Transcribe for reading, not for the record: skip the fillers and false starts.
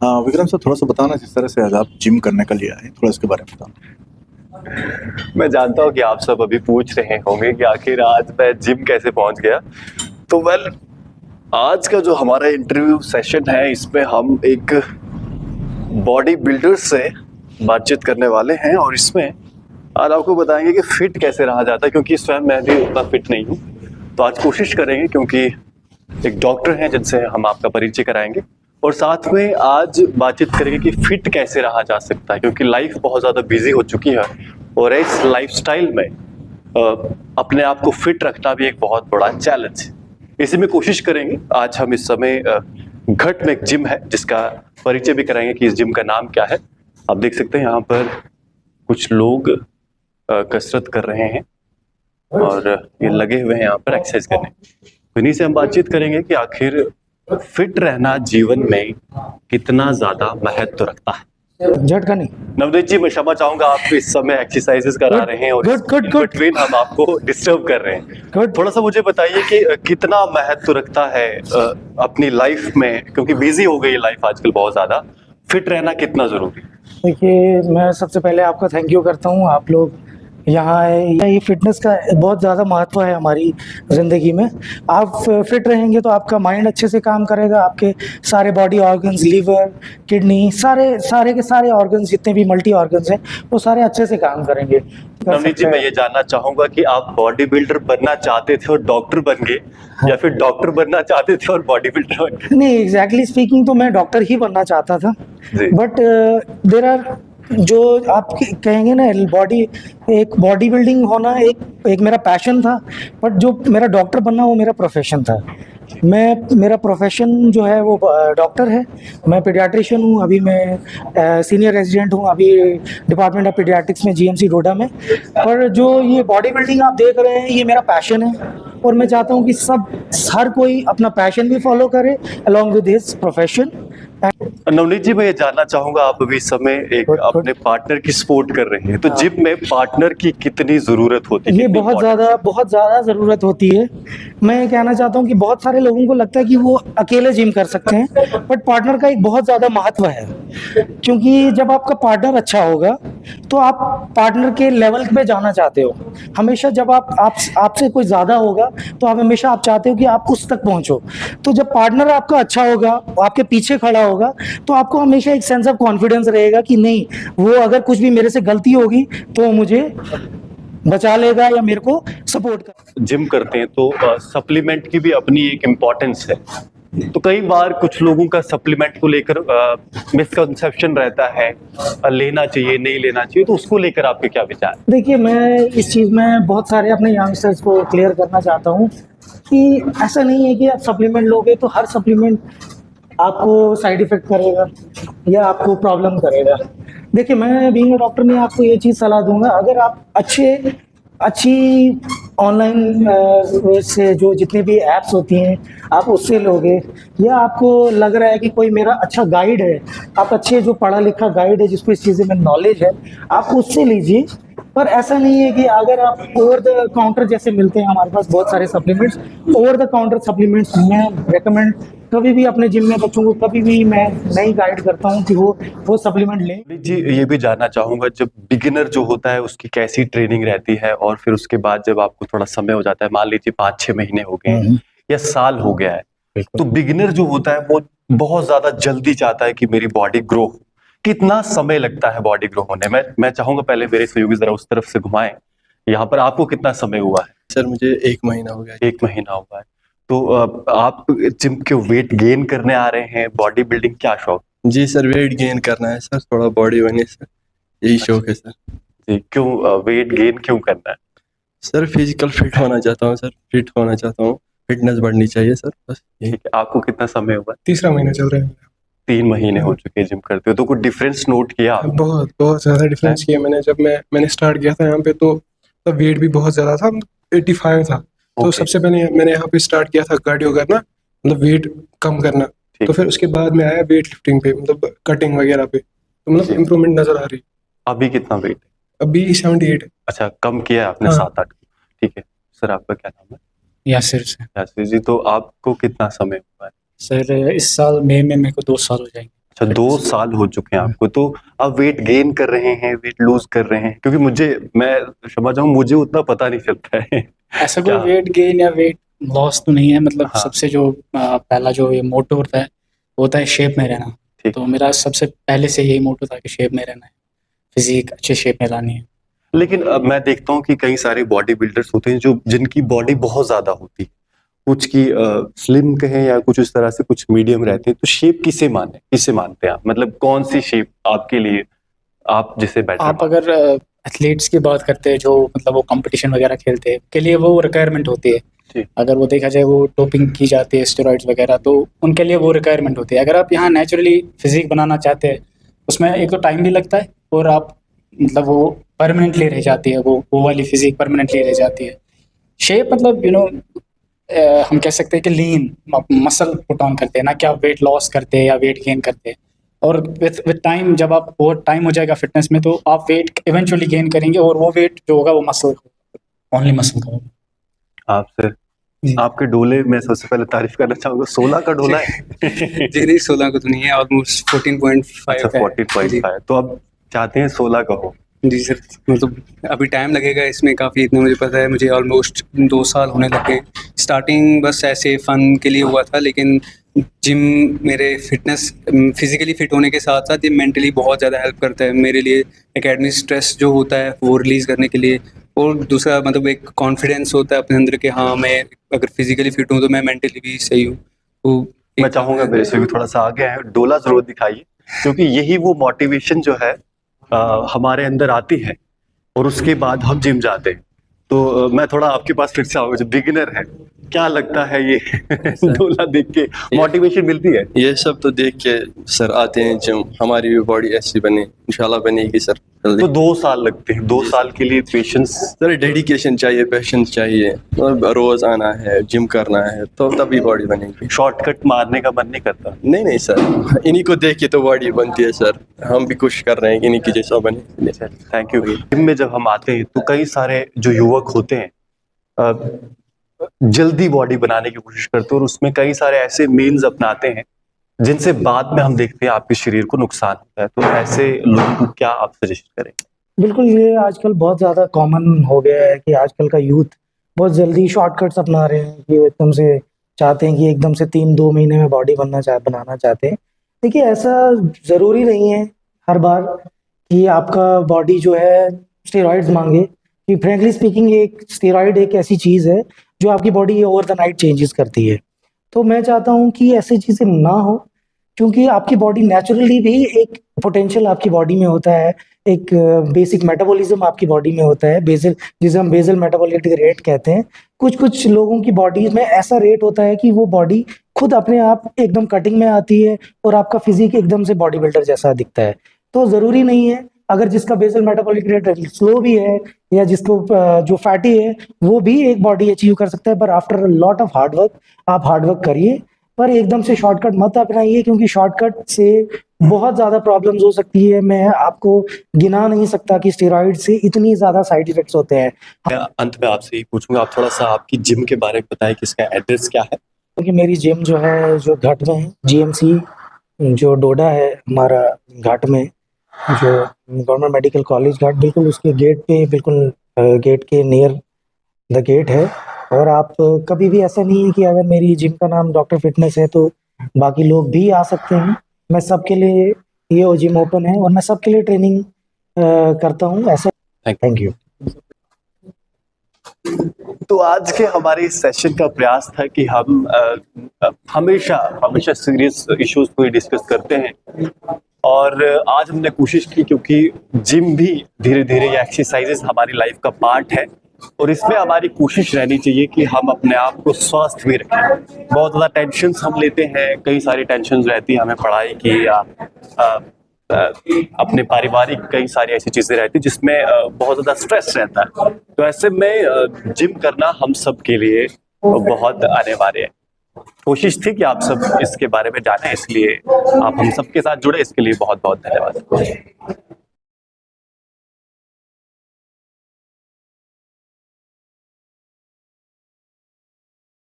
Vikram sir, थोड़ा सा बताना जिस तरह से आज आप जिम करने के लिए आए, थोड़ा इसके बारे में बताना। मैं जानता हूँ कि आप सब अभी पूछ रहे होंगे कि आखिर आज मैं जिम कैसे पहुंच गया। तो आज का जो हमारा इंटरव्यू सेशन है, इसमें हम एक बॉडी बिल्डर से बातचीत करने वाले हैं और इसमें आज आपको बताएंगे कि फिट कैसे रहा जाता है, क्योंकि स्वयं मैं भी उतना फिट नहीं हूँ। तो आज कोशिश करेंगे, क्योंकि एक डॉक्टर हैं जिनसे हम आपका परिचय कराएंगे, और साथ में आज बातचीत करेंगे कि फिट कैसे रहा जा सकता है, क्योंकि लाइफ बहुत ज़्यादा बिजी हो चुकी है और इस लाइफस्टाइल में अपने आप को फिट रखना भी एक बहुत बड़ा चैलेंज है। इसी में कोशिश करेंगे। आज हम इस समय घट में एक जिम है जिसका परिचय भी कराएंगे कि इस जिम का नाम क्या है। आप देख सकते हैं यहाँ पर कुछ लोग कसरत कर रहे हैं और ये लगे हुए हैं यहाँ पर एक्सरसाइज करने। तो इन्हीं से हम बातचीत करेंगे कि आखिर फिट रहना जीवन में कितना ज्यादा महत्व रखता है। झटका नहीं। नवनीत जी, मैं क्षमा चाहूंगा, आप इस समय एक्सरसाइजेस करा रहे हैं और बिटवीन हम आपको डिस्टर्ब कर रहे हैं। थोड़ा सा मुझे बताइए कि कितना महत्व रखता है अपनी लाइफ में, क्योंकि बिजी हो गई लाइफ आजकल बहुत ज्यादा, फिट रहना कितना जरूरी है? देखिए, मैं सबसे पहले आपका थैंक यू करता हूँ। आप लोग यहाँ आए, ये फिटनेस का बहुत ज़्यादा महत्व है हमारी ज़िंदगी में। आप फिट रहेंगे तो आपका माइंड अच्छे से काम करेगा, आपके सारे बॉडी ऑर्गन्स, लीवर, किडनी, सारे के सारे ऑर्गन्स, जितने भी मल्टी ऑर्गन्स हैं, वो सारे अच्छे से काम करेंगे। नवनीत जी, मैं ये जानना चाहूंगा कि आप बॉडी बिल्डर बनना चाहते थे और डॉक्टर बन गए, या फिर डॉक्टर बनना चाहते थे और बॉडी बिल्डर बन गए? नहीं, एग्जैक्टली स्पीकिंग तो मैं डॉक्टर ही बनना चाहता था, बट देयर आर, जो आप कहेंगे ना, एक बॉडी बिल्डिंग होना एक मेरा पैशन था, बट जो मेरा डॉक्टर बनना वो मेरा प्रोफेशन था। मेरा प्रोफेशन जो है वो डॉक्टर है। मैं पीडियाट्रिशियन हूँ, अभी मैं सीनियर रेजिडेंट हूँ अभी डिपार्टमेंट ऑफ पीडियाट्रिक्स में, जीएमसी डोडा में। पर जो ये बॉडी बिल्डिंग आप देख रहे हैं, ये मेरा पैशन है और मैं चाहता हूँ कि हर कोई अपना पैशन भी फॉलो करे along with his profession. Navneet ji, मैं ये जानना चाहूंगा, आप अभी इस समय एक अपने पार्टनर की सपोर्ट कर रहे हैं, तो जिम में पार्टनर की कितनी जरूरत होती है? ये बहुत ज़्यादा ज़रूरत होती है। मैं ये कहना चाहता हूँ कि बहुत सारे लोगों को लगता है कि वो अकेले जिम कर सकते हैं, बट पार्टनर का एक बहुत ज़्यादा महत्व है, क्योंकि जब आपका पार्टनर अच्छा होगा तो आप पार्टनर के लेवल पे जाना चाहते हो। हमेशा जब आपसे कोई ज़्यादा होगा तो आप हमेशा चाहते हो कि आप उस तक पहुँचो। तो जब पार्टनर आपका अच्छा होगा, आपके पीछे खड़ा होगा, तो आपको हमेशा एक सेंस ऑफ कॉन्फिडेंस रहेगा कि नहीं, वो अगर कुछ भी मेरे से गलती होगी तो वो मुझे बचा लेगा या मेरे को सपोर्ट कर। जिम करते हैं तो सप्लीमेंट की भी अपनी एक इम्पोर्टेंस है। तो कई बार कुछ लोगों का सप्लीमेंट को लेकर मिसकंसेप्शन रहता है, लेना चाहिए नहीं लेना चाहिए, तो उसको लेकर आपके क्या विचार? देखिए, मैं इस चीज़ में बहुत सारे अपने यंगस्टर्स को क्लियर करना चाहता हूँ कि ऐसा नहीं है कि आप सप्लीमेंट लोगे तो हर सप्लीमेंट आपको साइड इफेक्ट करेगा या आपको प्रॉब्लम करेगा। देखिए, मैं बीइंग अ डॉक्टर में आपको ये चीज़ सलाह दूंगा, अगर आप अच्छी ऑनलाइन से जो जितनी भी ऐप्स होती हैं आप उससे लोगे, या आपको लग रहा है कि कोई मेरा अच्छा गाइड है, आप अच्छे जो पढ़ा लिखा गाइड है जिसको इस चीज़ में नॉलेज है, आप उससे लीजिए। पर ऐसा नहीं है कि अगर आप ओवर द काउंटर, जैसे मिलते हैं हमारे पास बहुत सारे supplements, over the counter supplements मैं रेकमेंड कभी भी अपने जिम में बच्चों को कभी भी मैं नहीं गाइड करता हूं कि वो सप्लीमेंट लें। जी, ये भी जानना चाहूंगा, जब बिगिनर जो होता है उसकी कैसी ट्रेनिंग रहती है, और फिर उसके बाद जब आपको थोड़ा समय हो जाता है, मान लीजिए 5-6 महीने हो गए या साल हो गया है, तो बिगिनर जो होता है वो बहुत ज्यादा जल्दी चाहता है कि मेरी बॉडी ग्रो हो। कितना समय लगता है बॉडी ग्रो होने में? मैं चाहूंगा पहले मेरे सहयोगी जरा उस तरफ से घुमाएं। यहाँ पर आपको कितना समय हुआ है? सर, मुझे 1 महीना हो गया। 1 महीना हुआ है। तो आप जिम के वेट गेन करने आ रहे हैं, बॉडी बिल्डिंग, क्या शौक? जी सर, वेट गेन करना है सर, थोड़ा बॉडी बने सर, यही शौक है सर। जी, क्यों वेट गेन क्यों करना है? सर, फिजिकल फिट होना चाहता हूँ सर, फिट होना चाहता हूँ, फिटनेस बढ़नी चाहिए सर, बस यही। आपको कितना समय हुआ? 3रा महीना चल रहा है। 3 महीने हो चुके हैं जिम करते हो, तो कुछ डिफरेंस नोट किया? बहुत ज्यादा डिफरेंस किया मैंने। जब मैंने स्टार्ट किया था यहाँ पे तो तब वेट भी बहुत ज्यादा था, 85 था। तो सबसे पहले मैंने यहाँ पे स्टार्ट किया था कार्डियो करना, मतलब वेट कम करना। तो फिर उसके बाद में आया वेट लिफ्टिंग पे, मतलब कटिंग वगैरह पे, तो मतलब इम्प्रूवमेंट नजर आ रही। अभी कितना वेट है? अभी 78। अच्छा, कम किया आपने? हाँ। 7-8। ठीक है सर, आपका क्या नाम है? यासिर से। यासिर जी, तो आपको कितना समय हुआ है? सर, इस साल मई में मेरे को 2 साल हो जाएंगे। अच्छा, 2 साल हो चुके हैं आपको, तो आप वेट गेन कर रहे हैं, वेट लूज कर रहे हैं? क्योंकि मैं क्षमा चाहूँ, मुझे उतना पता नहीं चलता है। ऐसा कोई क्या? वेट गेन या वेट लॉस तो नहीं है, मतलब हाँ। सबसे जो पहला जो ये मोटो होता है वो होता है शेप में रहना। ठीक। तो मेरा सबसे पहले से यही मोटो था कि शेप में रहना है, फिजिक अच्छे शेप में लानी है। लेकिन अब मैं देखता हूँ कि कई सारे बॉडी बिल्डर्स होते हैं जो जिनकी बॉडी बहुत ज्यादा होती है, कुछ की स्लिम कहें या कुछ इस तरह से, कुछ मीडियम रहते हैं। तो शेप किसे मानते हैं आप? मतलब कौन सी शेप आपके लिए, आप जिसे बेटर आप अगर एथलीट्स की बात करते हैं जो मतलब वो कंपटीशन वगैरह खेलते हैं, के लिए वो रिक्वायरमेंट होती है। ठीक। अगर वो देखा जाए वो डोपिंग की जाती है, स्टेरॉइड्स वगैरह, तो उनके लिए वो रिक्वायरमेंट होती है। अगर आप यहाँ नेचुरली फिजिक बनाना चाहते हैं, उसमें एक तो टाइम भी लगता है और आप मतलब वो परमानेंटली रह जाती है, वो वाली फिजिक परमानेंटली रह जाती है। शेप मतलब हम कह सकते हैं कि लीन मसल पुट ऑन करते हैं, ना कि आप वेट लॉस करते हैं या वेट गेन करते हैं। और विद टाइम जब आप वो टाइम हो जाएगा फिटनेस में, तो आप वेट इवेंचुअली गेन करेंगे और वो वेट जो होगा वो मसल, ओनली मसल का होगा। आप सर, आपके डोले में सबसे पहले तारीफ करना चाहूंगा, 16 का डोला है। जी नहीं, 16 का तो नहीं है, ऑलमोस्ट 14.5 अच्छा, है। 14.5। तो अब चाहते हैं 16 का हो। जी सर, मतलब अभी टाइम लगेगा इसमें काफ़ी, इतना मुझे पता है। मुझे ऑलमोस्ट 2 साल होने लगे। स्टार्टिंग बस ऐसे फ़न के लिए हुआ था, लेकिन जिम मेरे फिटनेस फिजिकली फिट होने के साथ साथ ये मेंटली बहुत ज़्यादा हेल्प करता है मेरे लिए। एकेडमिक स्ट्रेस जो होता है वो रिलीज़ करने के लिए, और दूसरा मतलब एक कॉन्फिडेंस होता है अपने अंदर के हाँ, मैं अगर फिजिकली फिट हूँ तो मैं मेंटली भी सही हूँ। तो मैं चाहूंगा मेरे से भी थोड़ा सा आगे है, डोला जरूर दिखाइए, क्योंकि यही वो मोटिवेशन जो है हमारे अंदर आती है और उसके बाद हम जिम जाते हैं। तो मैं थोड़ा आपके पास फिर से आऊंगा, जो बिगिनर है, क्या लगता है ये डोला देख के मोटिवेशन मिलती है? ये सब तो देख के सर आते हैं जिम, हमारी भी बॉडी ऐसी बने, इंशाल्लाह बनेगी सर जल्दी। तो 2 साल लगते हैं, 2 साल के लिए पेशेंस, सर डेडिकेशन चाहिए, पेशेंस चाहिए, मतलब रोज आना है, जिम करना है, तो तभी बॉडी बनेगी। शॉर्टकट मारने का मन नहीं करता? नहीं सर, इन्हीं को देख के तो बॉडी बनती है सर, हम भी कोशिश कर रहे हैं कि इन्हीं की जैसा बने। Thank you. जिम में जब हम आते हैं तो कई सारे जो युवक होते हैं जल्दी बॉडी बनाने की कोशिश करते हैं, और उसमें कई सारे ऐसे मीन्स अपनाते हैं जिनसे बाद में हम देखते हैं आपके शरीर को नुकसान होता है। तो ऐसे लोगों को क्या आप सजेस्ट करें? बिल्कुल, ये आजकल बहुत ज़्यादा कॉमन हो गया है कि आजकल का यूथ बहुत जल्दी शॉर्टकट्स अपना रहे हैं कि वो एकदम से चाहते हैं कि एकदम से 3-2 महीने में बॉडी बनाना चाहते हैं। देखिए, ऐसा ज़रूरी नहीं है हर बार कि आपका बॉडी जो है स्टेरॉइड्स मांगे, कि फ्रेंकली स्पीकिंग एक स्टेरॉइड एक ऐसी चीज़ है जो आपकी body over the night changes करती है। तो मैं चाहता हूँ कि ऐसी चीज़ें ना हो, क्योंकि आपकी बॉडी नेचुरली भी एक पोटेंशियल आपकी बॉडी में होता है, एक बेसिक मेटाबॉलिज्म आपकी बॉडी में होता है, बेसल, जिसे हम बेसल मेटाबॉलिक रेट कहते हैं। कुछ लोगों की बॉडीज में ऐसा रेट होता है कि वो बॉडी खुद अपने आप एकदम कटिंग में आती है और आपका फिजिक एकदम से बॉडी बिल्डर जैसा दिखता है। तो ज़रूरी नहीं है, अगर जिसका बेसल मेटाबॉलिक रेट स्लो भी है या जिसको जो फैटी है, वो भी एक बॉडी अचीव कर सकता है। पर after lot of hard work, आप हार्ड वर्क करिए, पर एकदम से शॉर्टकट मत अपनाइए, क्योंकि शॉर्टकट से बहुत ज़्यादा प्रॉब्लम्स हो सकती है। मैं आपको गिना नहीं सकता कि स्टेरॉइड से इतनी ज़्यादा साइड इफेक्ट्स होते हैं। मैं अंत में आपसे ही पूछूंगा, आप थोड़ा सा आपकी जिम के बारे में बताएं कि इसका एड्रेस क्या है? क्योंकि मेरी जिम जो है जो घाट में है, जीएमसी जो डोडा है हमारा घाट में, जो गवर्नमेंट मेडिकल कॉलेज घाट, बिल्कुल उसके गेट पे, बिल्कुल गेट के नियर द गेट है। और आप कभी भी ऐसा नहीं है कि अगर मेरी जिम का नाम डॉक्टर फिटनेस है तो बाकी लोग भी आ सकते हैं। मैं सबके लिए, ये जिम ओपन है और मैं सबके लिए ट्रेनिंग करता हूँ ऐसा। Thank you. तो आज के हमारे इस सेशन का प्रयास था कि हम हमेशा सीरियस इश्यूज को डिस्कस करते हैं, और आज हमने कोशिश की, क्योंकि जिम भी धीरे धीरे ये एक्सरसाइजेस हमारी लाइफ का पार्ट है, और इसमें हमारी कोशिश रहनी चाहिए कि हम अपने आप को स्वस्थ भी रखें। बहुत ज़्यादा टेंशन्स हम लेते हैं, कई सारी टेंशन्स रहती है हमें पढ़ाई की या अपने पारिवारिक, कई सारी ऐसी चीज़ें रहती हैं जिसमें बहुत ज़्यादा स्ट्रेस रहता है। तो ऐसे में जिम करना हम सब के लिए बहुत अनिवार्य है। कोशिश थी कि आप सब इसके बारे में जानें, इसलिए आप हम सबके साथ जुड़े, इसके लिए बहुत बहुत धन्यवाद।